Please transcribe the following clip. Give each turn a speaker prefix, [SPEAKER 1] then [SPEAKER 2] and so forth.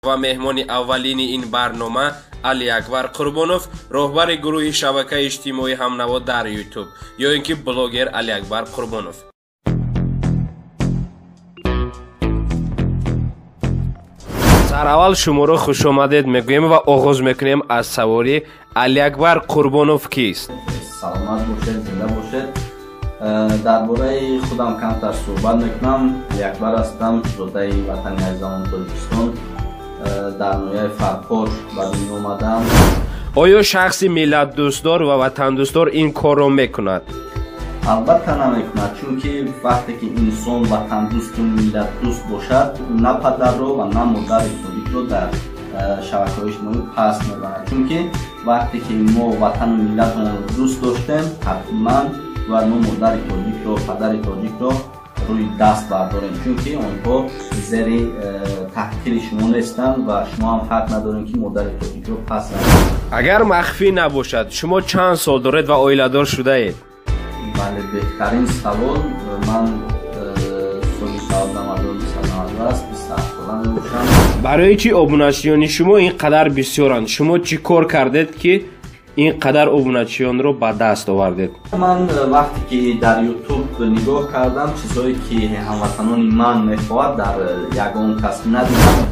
[SPEAKER 1] و مهمان اولین این برنامه علی اکبر قربانوف، راهبر گروه شبکه اجتماعی همنوا در یوتیوب یا اینکه بلاگر علی اکبر قربانوف. سر اول شما رو خوش آمدید میگویم و آغاز میکنیم از سواری. علی اکبر قربانوف کیست؟
[SPEAKER 2] سلامت باشید، زنده باشید. درباره خودم کمتر صحبت میکنم. علی اکبر هستم، زاده وطن عزیزم تاجیکستان. در نویه فرپور به دنیا آمدم.
[SPEAKER 1] آیا شخصی ملت دوستدار و وطن دوستدار این کار را میکند؟
[SPEAKER 2] البته نمیکند، چون که وقتی که انسان وطن دوست و ملت دوست باشد، نه پدر رو و نه مادر تاجیک رو در شبکه اجتماعی پس میبرد. چون که وقتی که ما وطن و ملت رو دوست داشتیم، حتما و ما مادر تاجیک رو، پدر تاجیک رو روی دست برداریم، چون که آنها زیر تحقیر شما نیستند و شما هم حق ندارین که مادر تاجیک رو پس بردارید.
[SPEAKER 1] اگر مخفی نباشد شما چند سال دارید و عائله دار شده اید؟
[SPEAKER 2] بله، بهترین سوال. من سالی 1992 است، 27 سالم میشم.
[SPEAKER 1] برای چی ابونچیان شما اینقدر بسیارند؟ شما چی کار کردید که اینقدر ابونچیان رو به دست آوردید؟
[SPEAKER 2] من وقتی که در یوتیوب نگاه کردم، چیزایی که هموطنان من میخواهد در یگان کس ندیدم